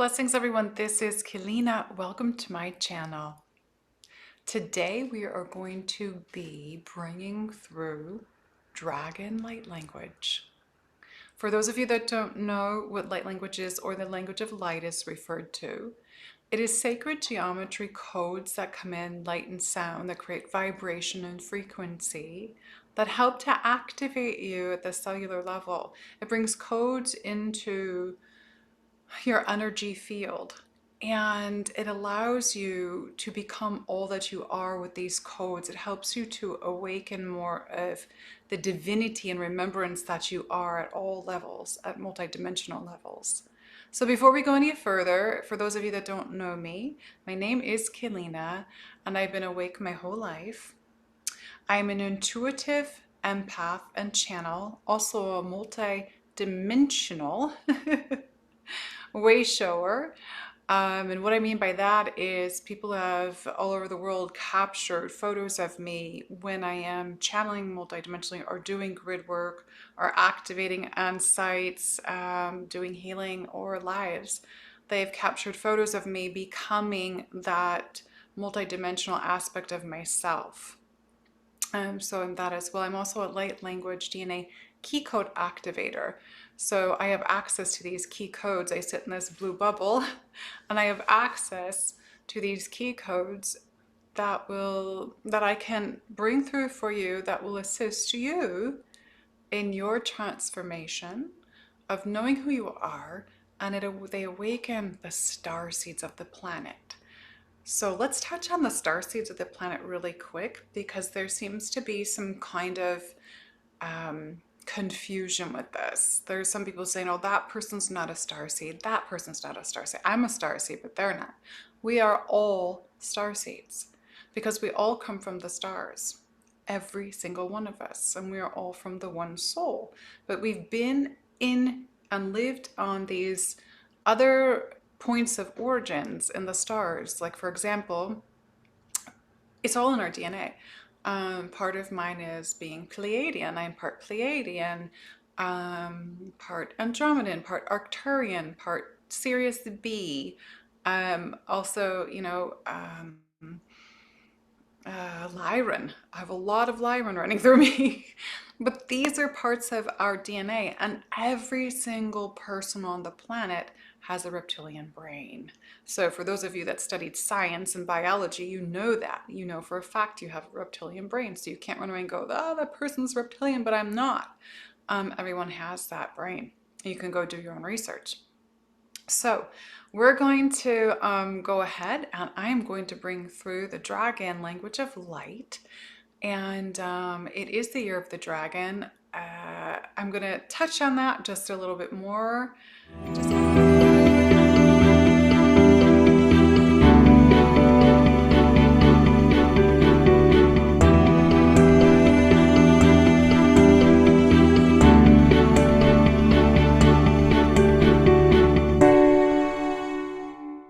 Blessings everyone, this is Keleena. Welcome to my channel. Today we are going to be bringing through Dragon Light Language. For those of you that don't know what light language is or the language of light is referred to, it is sacred geometry codes that come in light and sound that create vibration and frequency that help to activate you at the cellular level. It brings codes into your energy field, and it allows you to become all that you are with these codes. It helps you to awaken more of the divinity and remembrance that you are at all levels, at multidimensional levels. So before we go any further, for those of you that don't know me, my name is Keleena, and I've been awake my whole life. I'm an intuitive empath and channel, also a multi-dimensional Wayshower. And what I mean by that is people have all over the world captured photos of me when I am channeling multidimensionally or doing grid work or activating on sites, doing healing or lives. They've captured photos of me becoming that multidimensional aspect of myself. So I'm that as well. I'm also a light language DNA key code activator. So I have access to these key codes. I sit in this blue bubble and I have access to these key codes that I can bring through for you, that will assist you in your transformation of knowing who you are, and they awaken the star seeds of the planet. So let's touch on the star seeds of the planet really quick, because there seems to be some kind of confusion with this. There's some people saying, oh, that person's not a star seed, that person's not a star seed. I'm a star seed, but they're not. We are all star seeds because we all come from the stars, every single one of us, and we are all from the one soul. But we've been in and lived on these other points of origins in the stars. Like, for example, it's all in our DNA. Part of mine is being Pleiadian. I'm part Pleiadian, part Andromedan, part Arcturian, part Sirius B. Also, Lyran. I have a lot of Lyran running through me. But these are parts of our DNA, and every single person on the planet has a reptilian brain. So for those of you that studied science and biology, you know that. You know for a fact you have a reptilian brain, so you can't run away and go, oh, that person's reptilian, but I'm not. Everyone has that brain. You can go do your own research. So we're going to go ahead, and I'm going to bring through the dragon language of light. And it is the year of the dragon. I'm going to touch on that just a little bit more.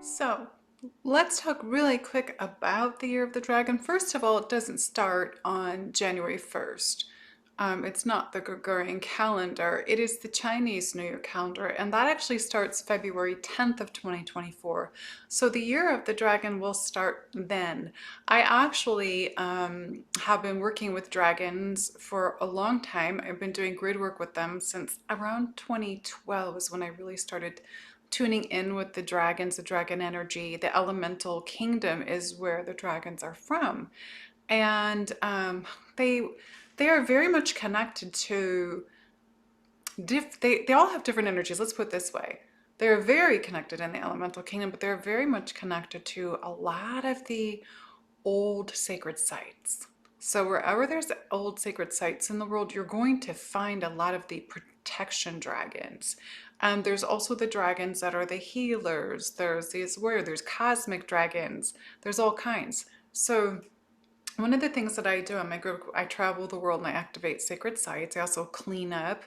So let's talk really quick about the year of the dragon. First of all, it doesn't start on January 1st. It's not the Gregorian calendar. It is the Chinese New Year calendar, and that actually starts February 10th of 2024. So the year of the dragon will start then. I actually have been working with dragons for a long time. I've been doing grid work with them since around 2012 is when I really started tuning in with the dragons, the dragon energy. The elemental kingdom is where the dragons are from. And they are very much connected to, they all have different energies, let's put it this way. They're very connected in the elemental kingdom, but they're very much connected to a lot of the old sacred sites. So wherever there's old sacred sites in the world, you're going to find a lot of the protection dragons. And there's also the dragons that are the healers. There's these there's cosmic dragons. There's all kinds. So one of the things that I do in my group, I travel the world and I activate sacred sites. I also clean up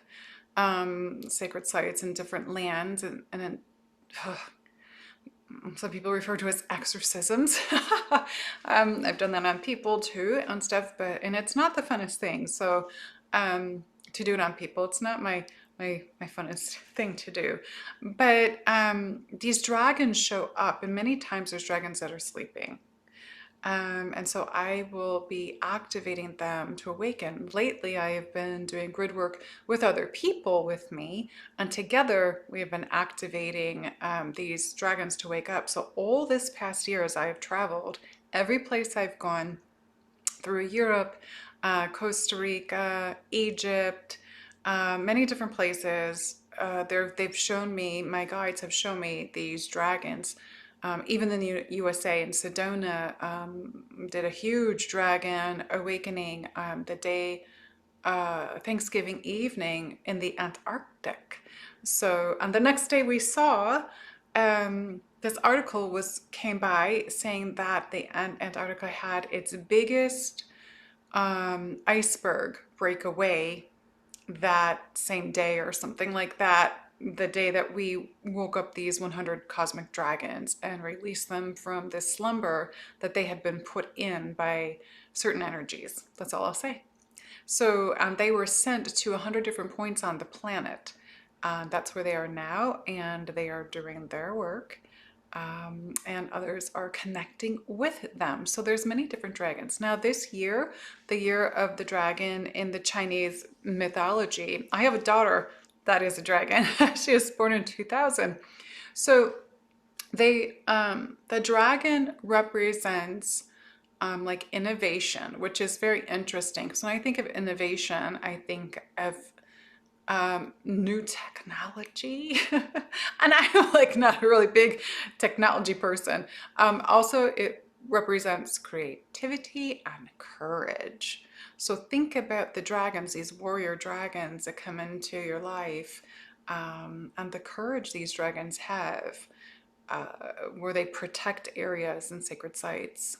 sacred sites in different lands, and then some people refer to as exorcisms. I've done that on people too and stuff, and it's not the funnest thing. So to do it on people, it's not my my funnest thing to do. But these dragons show up, and many times there's dragons that are sleeping. And so I will be activating them to awaken. Lately, I have been doing grid work with other people with me, and together we have been activating these dragons to wake up. So all this past year, as I have traveled, every place I've gone through Europe, Costa Rica, Egypt, many different places. They've shown me, my guides have shown me these dragons. Even in the USA, in Sedona, did a huge dragon awakening the day Thanksgiving evening in the Antarctic. So, and the next day we saw this article came by saying that the Antarctica had its biggest iceberg break away that same day or something like that, the day that we woke up these 100 cosmic dragons and released them from this slumber that they had been put in by certain energies. That's all I'll say. So they were sent to 100 different points on the planet. That's where they are now, and they are doing their work. And others are connecting with them. So there's many different dragons. Now this year, the year of the dragon in the Chinese mythology, I have a daughter that is a dragon. She was born in 2000. So the dragon represents like innovation, which is very interesting. So when I think of innovation, I think of new technology. And I'm like not a really big technology person. Also, it represents creativity and courage. So think about the dragons, these warrior dragons that come into your life, and the courage these dragons have, where they protect areas and sacred sites.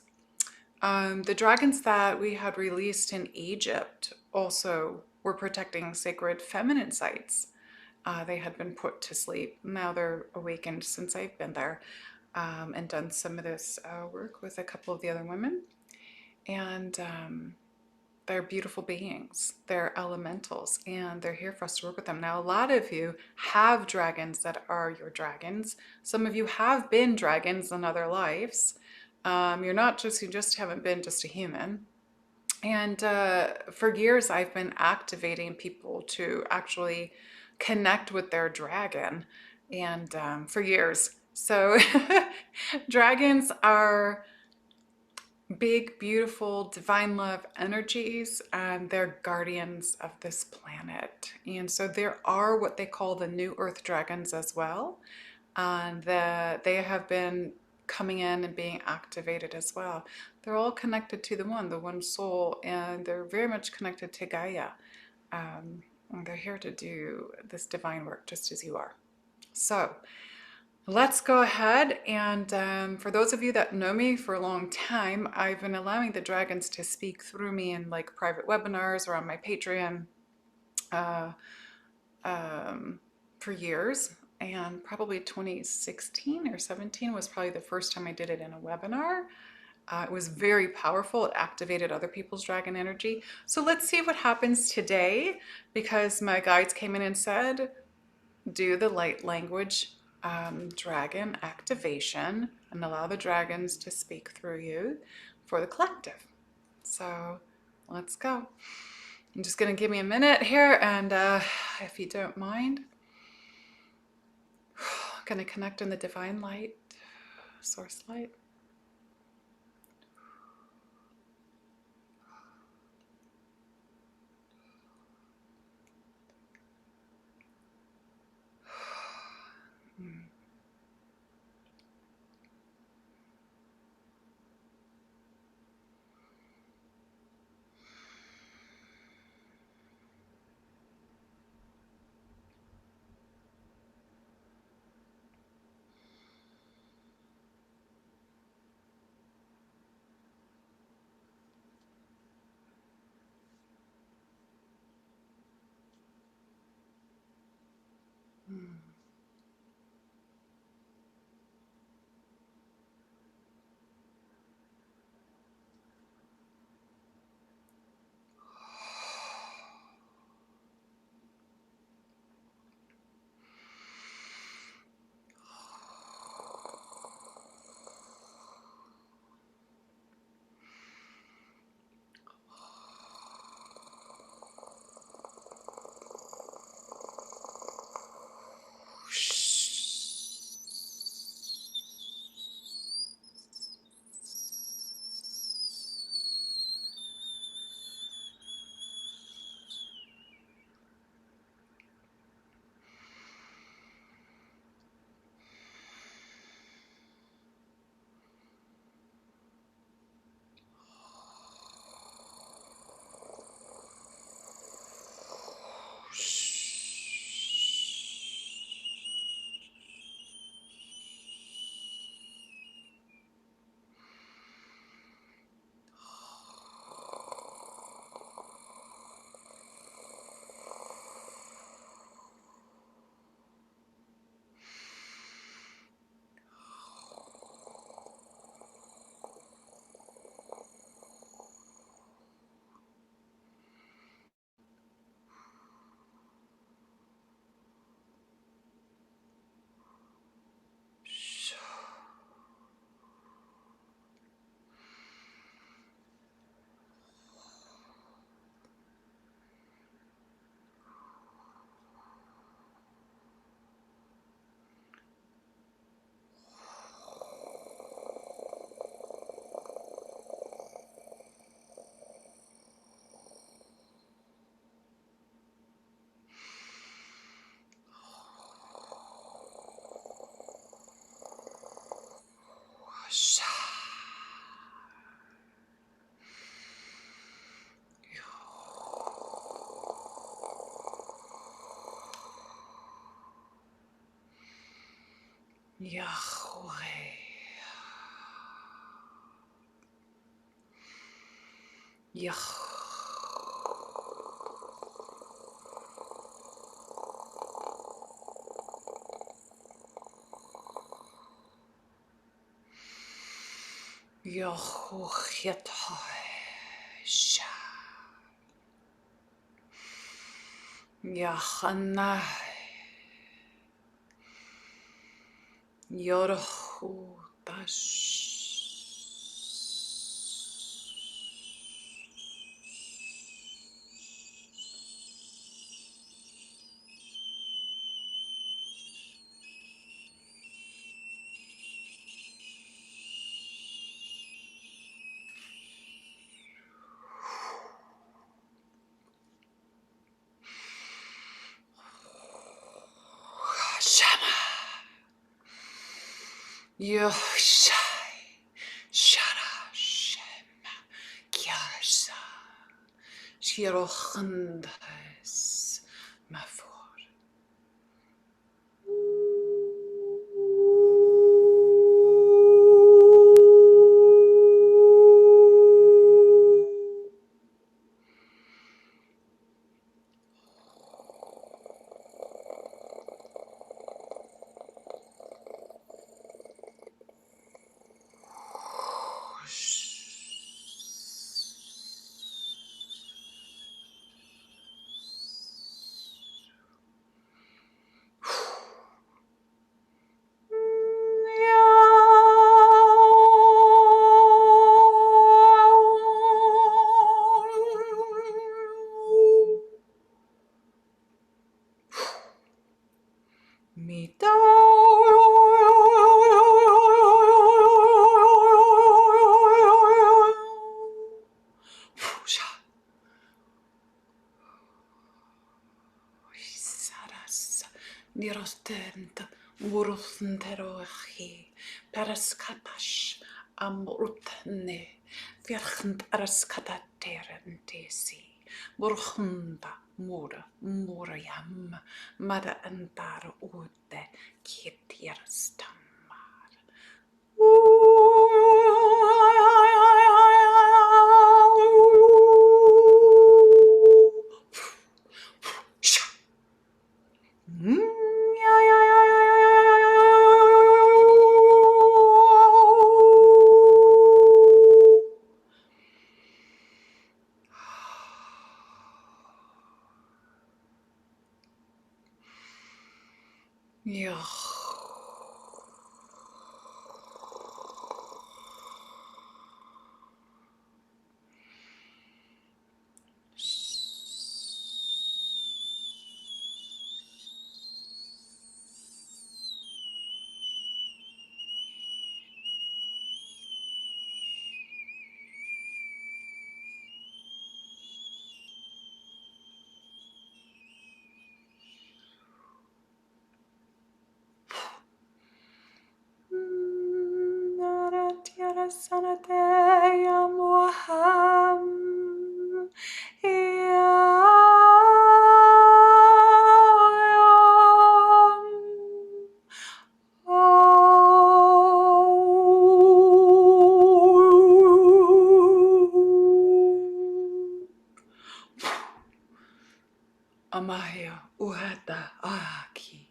The dragons that we had released in Egypt also were protecting sacred feminine sites. They had been put to sleep. Now they're awakened since I've been there and done some of this work with a couple of the other women. And they're beautiful beings. They're elementals, and they're here for us to work with them. Now, a lot of you have dragons that are your dragons. Some of you have been dragons in other lives. You're not just, you just haven't been just a human. And for years, I've been activating people to actually connect with their dragon, and for years. So dragons are big, beautiful, divine love energies, and they're guardians of this planet. And so there are what they call the new earth dragons as well. And they have been coming in and being activated as well. They're all connected to the one soul, and they're very much connected to Gaia. And they're here to do this divine work just as you are. So let's go ahead, and for those of you that know me for a long time, I've been allowing the dragons to speak through me in like private webinars or on my Patreon for years. And probably 2016 or 17 was probably the first time I did it in a webinar. It was very powerful. It activated other people's dragon energy. So let's see what happens today, because my guides came in and said, do the light language dragon activation and allow the dragons to speak through you for the collective. So let's go. I'm just going to give me a minute here, and if you don't mind, I'm going to connect in the divine light, source light. Yahweh. Yahweh. Yahuwah. Yahana. Yorhu Dash. Shama. Yoshai. Shara. Shema. Kyasa. Shirochandas. Mafor. Mita. Nirostent Muruthenterochi Paraskatash Amurutne Virchent Araskataterentesi Burhunda Mura Muriam Mada Antar Ute Kitierstamar. Yeah. Sanateyam waham Amaya uhata aki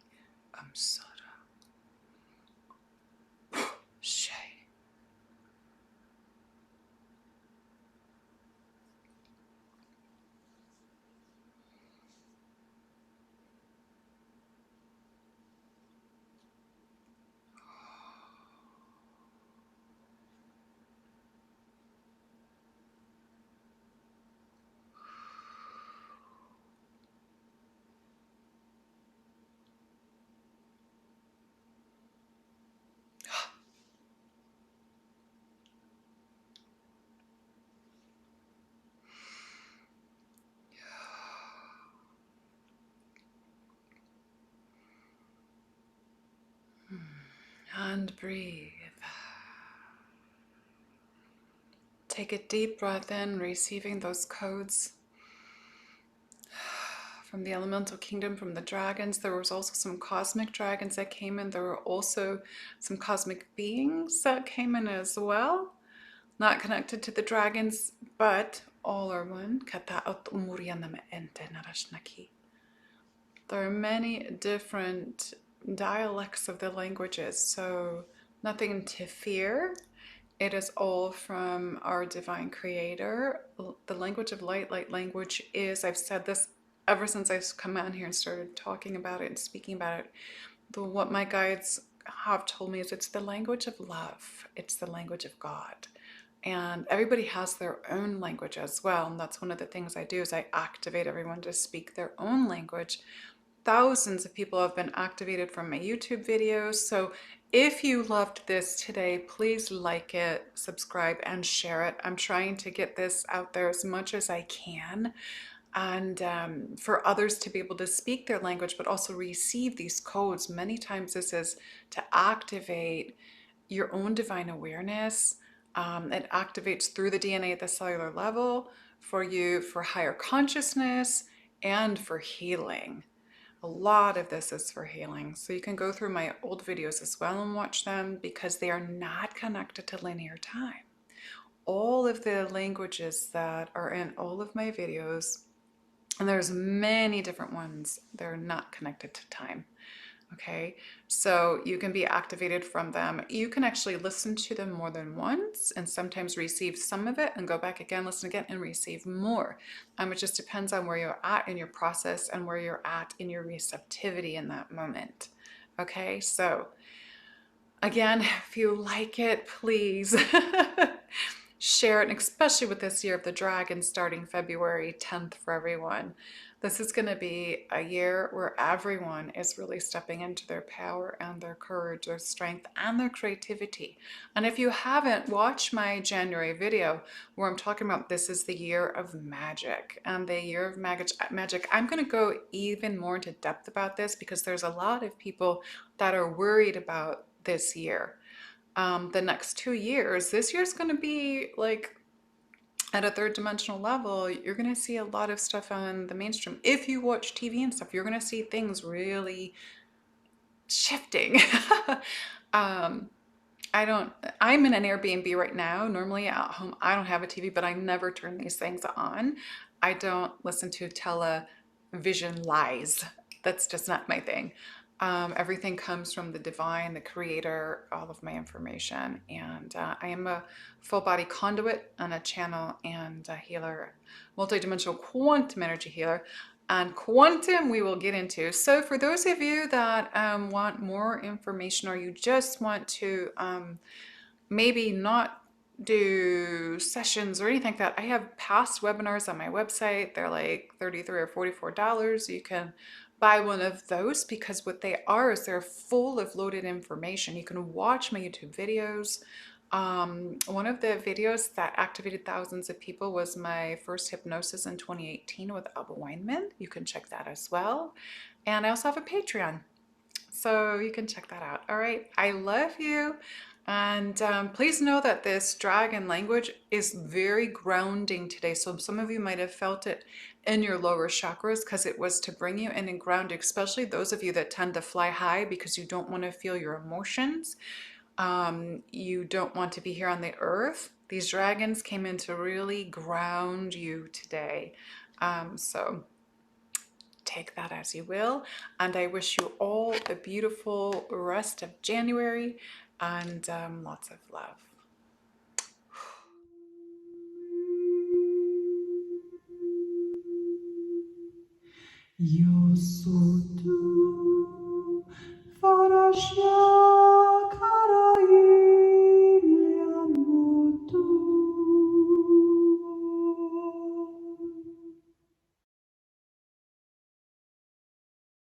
amsara shay. And breathe. Take a deep breath in, receiving those codes from the elemental kingdom, from the dragons. There was also some cosmic dragons that came in. There were also some cosmic beings that came in as well. Not connected to the dragons, but all are one. There are many different dialects of the languages, so nothing to fear. It is all from our divine creator. The language of light language is, I've said this ever since I've come out here and started talking about it and speaking about it. What my guides have told me is it's the language of love. It's the language of God. And everybody has their own language as well. And that's one of the things I do is I activate everyone to speak their own language. Thousands of people have been activated from my YouTube videos. So if you loved this today, please like it, subscribe, and share it. I'm trying to get this out there as much as I can, and for others to be able to speak their language, but also receive these codes. Many times this is to activate your own divine awareness. It activates through the DNA at the cellular level for you, for higher consciousness and for healing. A lot of this is for healing. So you can go through my old videos as well and watch them, because they are not connected to linear time. All of the languages that are in all of my videos, and there's many different ones, they're not connected to time. Okay, so you can be activated from them. You can actually listen to them more than once and sometimes receive some of it and go back again, listen again, and receive more. It just depends on where you're at in your process and where you're at in your receptivity in that moment. Okay, so again, if you like it, please share it, and especially with this year of the dragon starting February 10th for everyone. This is going to be a year where everyone is really stepping into their power and their courage, their strength, and their creativity. And if you haven't watched my January video where I'm talking about this is the year of magic and the year of magic, I'm going to go even more into depth about this, because there's a lot of people that are worried about this year. The next 2 years, this year's going to be like at a third dimensional level. You're going to see a lot of stuff on the mainstream. If you watch TV and stuff, you're going to see things really shifting. I'm in an Airbnb right now. Normally at home, I don't have a TV, but I never turn these things on. I don't listen to television lies. That's just not my thing. Everything comes from the divine, the creator, all of my information. And I am a full body conduit and a channel and a healer, multidimensional quantum energy healer. And quantum we will get into. So for those of you that want more information, or you just want to maybe not do sessions or anything like that, I have past webinars on my website. They're like $33 or $44. You can buy one of those, because what they are is they're full of loaded information. You can watch my YouTube videos. One of the videos that activated thousands of people was my first hypnosis in 2018 with Alba Weinman. You can check that as well. And I also have a Patreon, so you can check that out. All right, I love you. And please know that this dragon language is very grounding today. So some of you might have felt it in your lower chakras, because it was to bring you in and ground, especially those of you that tend to fly high because you don't want to feel your emotions. You don't want to be here on the earth. These dragons came in to really ground you today. So take that as you will. And I wish you all a beautiful rest of January, and lots of love. Yo soy tu,